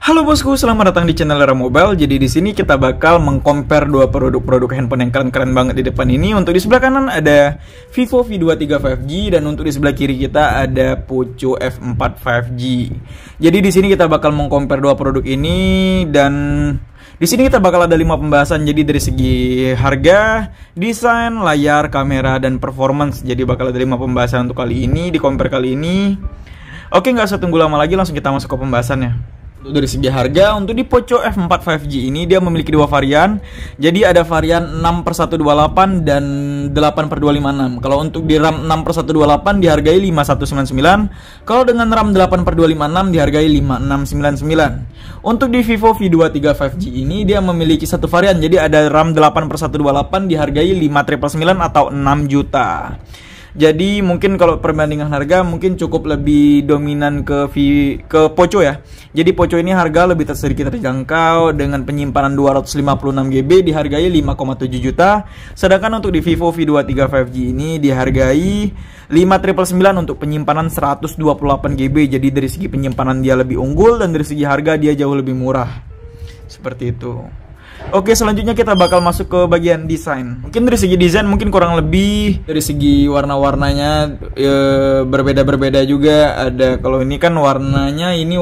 Halo bosku, selamat datang di channel Era Mobile. Jadi di sini kita bakal mengcompare dua produk-produk handphone yang keren-keren banget di depan ini. Untuk di sebelah kanan ada Vivo V23 5G dan untuk di sebelah kiri kita ada Poco F4 5G. Jadi di sini kita bakal mengcompare dua produk ini dan di sini kita bakal ada 5 pembahasan. Jadi dari segi harga, desain, layar, kamera, dan performance. Jadi bakal ada 5 pembahasan untuk kali ini, di compare kali ini. Oke, nggak usah tunggu lama lagi, langsung kita masuk ke pembahasannya. Dari segi harga, untuk di Poco F4 5G ini dia memiliki dua varian. Jadi ada varian 6/128 dan 8/256. Kalau untuk di RAM 6/128 dihargai 5199. Kalau dengan RAM 8/256 dihargai 5699. Untuk di Vivo V23 5G ini dia memiliki satu varian. Jadi ada RAM 8/128 dihargai 5999 atau 6 juta. Jadi mungkin kalau perbandingan harga mungkin cukup lebih dominan ke Poco ya. Jadi Poco ini harga lebih sedikit terjangkau dengan penyimpanan 256 GB dihargai 5,7 juta. Sedangkan untuk di Vivo V23 5G ini dihargai 5.999 untuk penyimpanan 128 GB. Jadi dari segi penyimpanan dia lebih unggul dan dari segi harga dia jauh lebih murah. Seperti itu. Oke, selanjutnya kita bakal masuk ke bagian desain. Mungkin dari segi desain mungkin kurang lebih dari segi warna-warnanya berbeda-berbeda juga. Ada kalau ini kan warnanya ini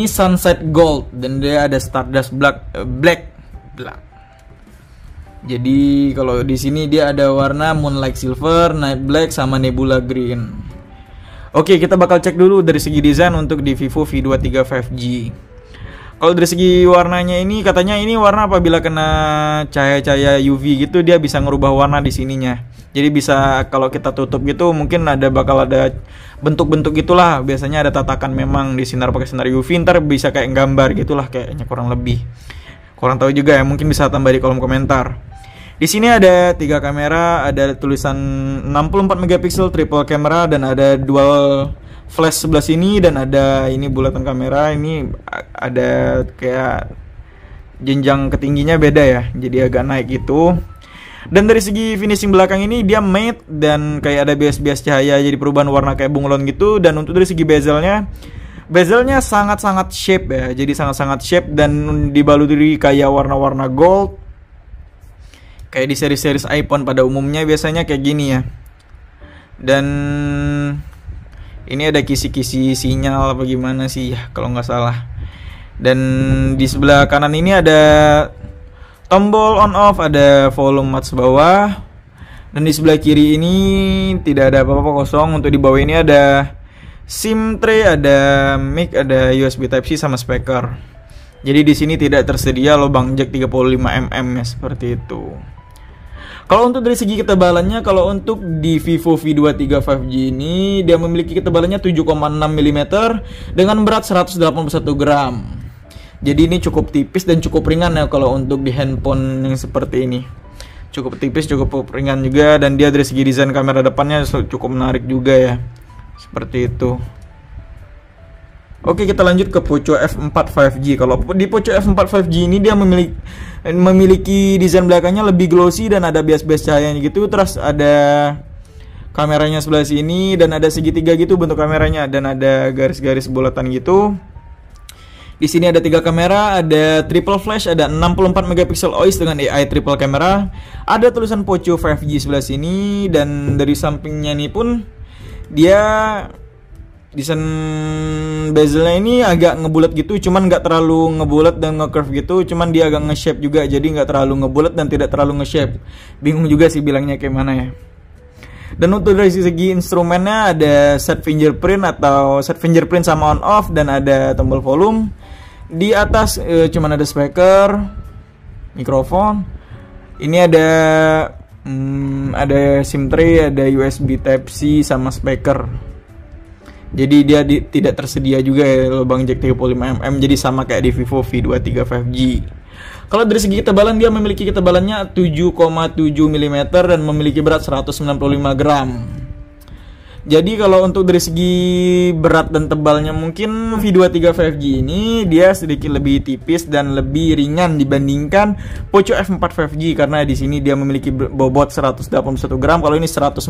sunset gold dan dia ada stardust black. Jadi kalau di sini dia ada warna moonlight silver, night black sama nebula green. Oke, kita bakal cek dulu dari segi desain untuk di Vivo V23 5G. Kalau dari segi warnanya ini katanya ini warna apabila kena cahaya-cahaya UV gitu dia bisa ngerubah warna di sininya. Jadi bisa kalau kita tutup gitu mungkin bakal ada bentuk-bentuk gitulah. Biasanya ada tatakan memang di sinar pakai sinar UV, ntar bisa kayak gambar gitulah kayaknya kurang lebih. Kurang tahu juga ya, mungkin bisa tambah di kolom komentar. Di sini ada 3 kamera, ada tulisan 64 megapiksel triple kamera dan ada dual flash sebelah sini dan ada ini bulatan kamera. Ini ada kayak jenjang ketingginya beda ya, jadi agak naik gitu. Dan dari segi finishing belakang ini dia matte dan kayak ada bias-bias cahaya jadi perubahan warna kayak bunglon gitu. Dan untuk dari segi bezelnya sangat-sangat shape ya, jadi sangat-sangat shape dan dibaluri kayak warna-warna gold kayak di seri-seri iPhone pada umumnya biasanya kayak gini ya. Dan ini ada kisi-kisi sinyal apa gimana sih ya kalau nggak salah. Dan di sebelah kanan ini ada tombol on off, ada volume match bawah. Dan di sebelah kiri ini tidak ada apa-apa, kosong. Untuk di bawah ini ada SIM tray, ada mic, ada USB Type-C sama speaker. Jadi di sini tidak tersedia lubang jack 35 mm ya, seperti itu. Kalau untuk dari segi ketebalannya, kalau untuk di Vivo V23 5G ini dia memiliki ketebalannya 7,6 mm dengan berat 181 gram. Jadi ini cukup tipis dan cukup ringan ya kalau untuk di handphone yang seperti ini. Cukup tipis, cukup ringan juga, dan dia dari segi desain kamera depannya cukup menarik juga ya. Seperti itu. Oke, kita lanjut ke Poco F4 5G. Kalau di Poco F4 5G ini dia memiliki desain belakangnya lebih glossy dan ada bias-bias cahayanya gitu. Terus ada kameranya sebelah sini dan ada segitiga gitu bentuk kameranya dan ada garis-garis bulatan gitu. Di sini ada 3 kamera, ada triple flash, ada 64 megapiksel OIS dengan AI triple kamera. Ada tulisan Poco 5G sebelah sini dan dari sampingnya ini pun dia desain bezelnya ini agak ngebulat gitu, cuman nggak terlalu ngebulat dan nge-curve gitu, cuman dia agak nge-shape juga, jadi nggak terlalu ngebulat dan tidak terlalu nge-shape. Bingung juga sih bilangnya kayak mana ya. Dan untuk dari segi instrumennya ada set fingerprint sama on off dan ada tombol volume. Di atas cuman ada speaker, mikrofon. Ini ada SIM tray, ada USB Type-C sama speaker. Jadi dia tidak tersedia juga ya lubang jack 35 mm, jadi sama kayak di Vivo V23 5G. Kalau dari segi ketebalan dia memiliki ketebalannya 7,7 mm dan memiliki berat 195 gram. Jadi kalau untuk dari segi berat dan tebalnya mungkin V23 5G ini dia sedikit lebih tipis dan lebih ringan dibandingkan Poco F4 5G karena di sini dia memiliki bobot 181 gram, kalau ini 195,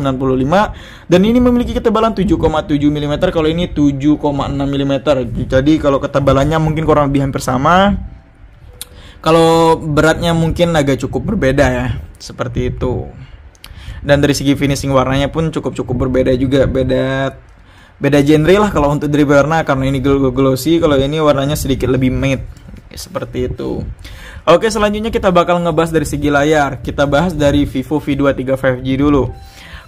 dan ini memiliki ketebalan 7,7 mm, kalau ini 7,6 mm. Jadi kalau ketebalannya mungkin kurang lebih hampir sama. Kalau beratnya mungkin agak cukup berbeda ya, seperti itu. Dan dari segi finishing warnanya pun cukup berbeda juga, beda genre lah kalau untuk dari warna, karena ini glossy, kalau ini warnanya sedikit lebih matte, seperti itu. Oke, selanjutnya kita bakal ngebahas dari segi layar. Kita bahas dari Vivo V23 5G dulu.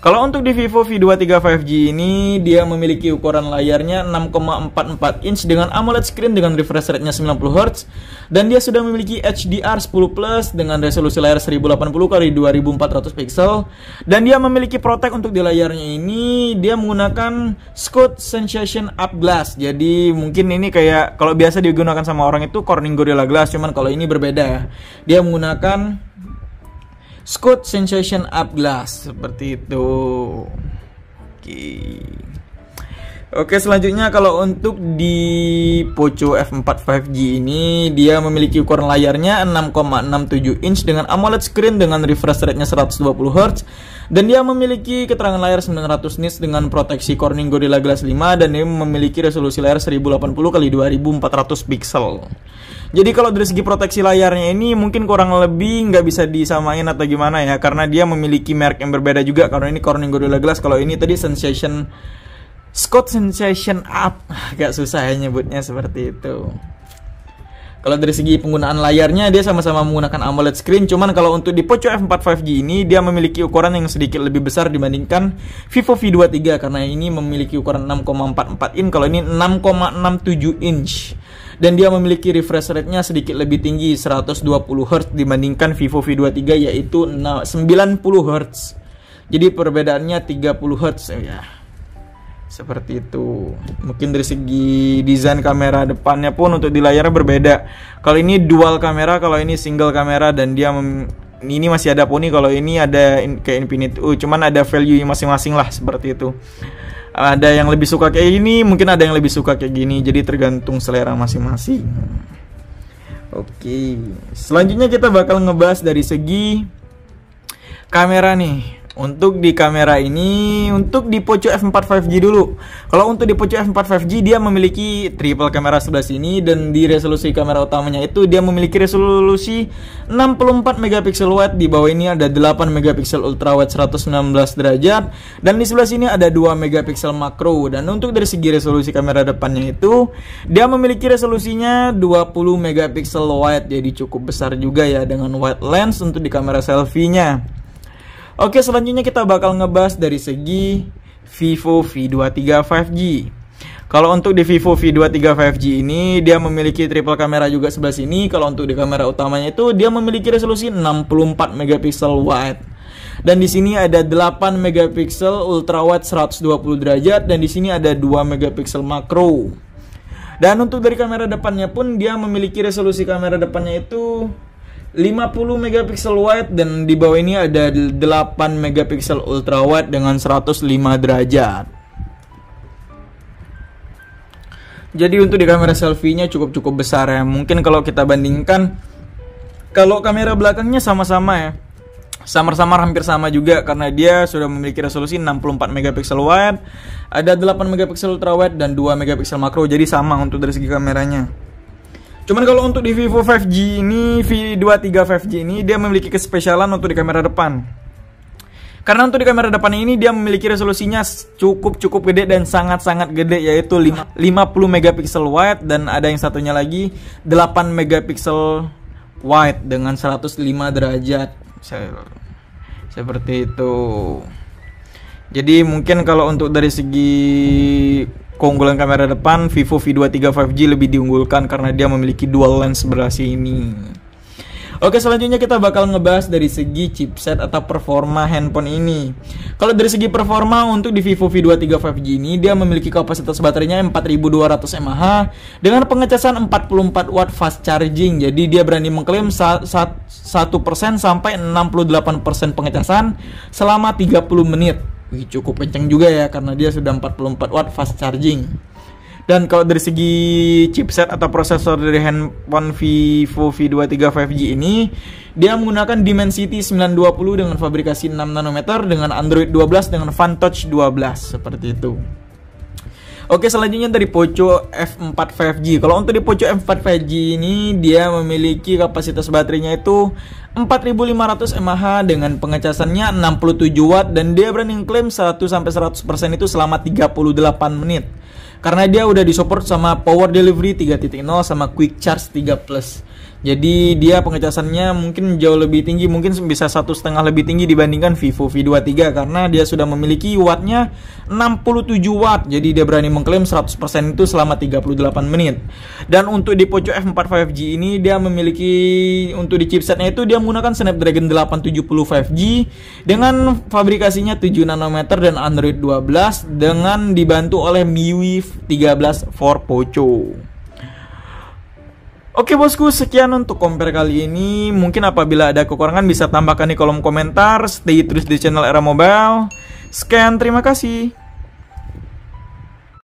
Kalau untuk di Vivo V23 5G ini dia memiliki ukuran layarnya 6,44 inch dengan AMOLED screen dengan refresh rate-nya 90 Hz, dan dia sudah memiliki HDR10+ dengan resolusi layar 1080x2400 pixel, dan dia memiliki Protect. Untuk di layarnya ini dia menggunakan Scoot Sensation Up Glass. Jadi mungkin ini kayak kalau biasa digunakan sama orang itu Corning Gorilla Glass, cuman kalau ini berbeda ya. Dia menggunakan Scoot Sensation Up Glass, seperti itu. Oke, selanjutnya kalau untuk di Poco F4 5G ini dia memiliki ukuran layarnya 6,67 inch dengan AMOLED screen dengan refresh rate-nya 120 Hz, dan dia memiliki keterangan layar 900 nits dengan proteksi Corning Gorilla Glass 5, dan dia memiliki resolusi layar 1080x2400 pixel. Jadi kalau dari segi proteksi layarnya ini mungkin kurang lebih nggak bisa disamain atau gimana ya, karena dia memiliki merek yang berbeda juga. Karena ini Corning Gorilla Glass, kalau ini tadi Scoot Sensation Up, agak susah ya nyebutnya, seperti itu. Kalau dari segi penggunaan layarnya dia sama-sama menggunakan AMOLED screen, cuman kalau untuk di Poco F4 5G ini dia memiliki ukuran yang sedikit lebih besar dibandingkan Vivo V23, karena ini memiliki ukuran 6,44 inch, kalau ini 6,67 inch. Dan dia memiliki refresh rate-nya sedikit lebih tinggi, 120 Hz dibandingkan Vivo V23 yaitu 90 Hz. Jadi perbedaannya 30 Hz ya. Seperti itu. Mungkin dari segi desain kamera depannya pun untuk di layarnya berbeda. Kalau ini dual kamera, kalau ini single kamera, dan dia ini masih ada poni, kalau ini ada kayak Infinity cuman ada value masing-masing lah, seperti itu. Ada yang lebih suka kayak ini, mungkin ada yang lebih suka kayak gini, jadi tergantung selera masing-masing. Oke, selanjutnya kita bakal ngebahas dari segi kamera nih. Untuk di kamera ini, untuk di Poco F4 5G dulu. Kalau untuk di Poco F4 5G dia memiliki triple kamera sebelah sini, dan di resolusi kamera utamanya itu dia memiliki resolusi 64 megapiksel wide. Di bawah ini ada 8 megapiksel ultra wide 119 derajat, dan di sebelah sini ada 2 megapiksel makro. Dan untuk dari segi resolusi kamera depannya itu dia memiliki resolusinya 20 megapiksel wide, jadi cukup besar juga ya dengan wide lens untuk di kamera selfie-nya. Oke, selanjutnya kita bakal ngebahas dari segi Vivo V23 5G. Kalau untuk di Vivo V23 5G ini dia memiliki triple kamera juga sebelah sini. Kalau untuk di kamera utamanya itu dia memiliki resolusi 64 megapiksel wide. Dan di sini ada 8 megapiksel ultra wide 120 derajat, dan di sini ada 2 megapiksel makro. Dan untuk dari kamera depannya pun dia memiliki resolusi kamera depannya itu 50 megapiksel wide, dan di bawah ini ada 8 megapiksel ultra wide dengan 105 derajat. Jadi untuk di kamera selfie-nya cukup besar ya. Mungkin kalau kita bandingkan, kalau kamera belakangnya sama-sama ya, samar-samar hampir sama juga, karena dia sudah memiliki resolusi 64 megapiksel wide, ada 8 megapiksel ultra wide dan 2 megapiksel makro, jadi sama untuk dari segi kameranya. Cuman kalau untuk di Vivo 5G ini, V23 5G ini dia memiliki kespesialan untuk di kamera depan. Karena untuk di kamera depan ini dia memiliki resolusinya cukup gede dan sangat gede, yaitu 50 megapiksel wide, dan ada yang satunya lagi 8 megapiksel wide dengan 105 derajat. Seperti itu. Jadi mungkin kalau untuk dari segi keunggulan kamera depan, Vivo V23 5G lebih diunggulkan karena dia memiliki dual lens sebelah sini. Oke, selanjutnya kita bakal ngebahas dari segi chipset atau performa handphone ini. Kalau dari segi performa untuk di Vivo V23 5G ini dia memiliki kapasitas baterainya 4200 mAh dengan pengecasan 44 watt fast charging. Jadi dia berani mengklaim 1% sampai 68% pengecasan selama 30 menit. Wih, cukup kenceng juga ya karena dia sudah 44 watt fast charging. Dan kalau dari segi chipset atau prosesor dari handphone Vivo V23 5G ini, dia menggunakan Dimensity 920 dengan fabrikasi 6 nanometer dengan Android 12 dengan FunTouch 12 seperti itu. Oke, selanjutnya dari Poco F4 5G. Kalau untuk di Poco F4 5G ini, dia memiliki kapasitas baterainya itu 4500 mAh dengan pengecasannya 67 watt dan dia berani klaim 100-100% itu selama 38 menit. Karena dia udah disupport sama Power Delivery 3.0 sama Quick Charge 3+. Jadi dia pengecasannya mungkin jauh lebih tinggi, mungkin bisa 1,5 lebih tinggi dibandingkan Vivo V23 karena dia sudah memiliki wattnya 67 watt. Jadi dia berani mengklaim 100% itu selama 38 menit. Dan untuk di Poco F4 5G ini dia memiliki, untuk di chipsetnya itu dia menggunakan Snapdragon 870 5G dengan fabrikasinya 7 nanometer dan Android 12 dengan dibantu oleh MIUI 13 for Poco. Oke bosku, sekian untuk compare kali ini. Mungkin apabila ada kekurangan bisa tambahkan di kolom komentar. Stay terus di channel Era Mobile. Sekian, terima kasih.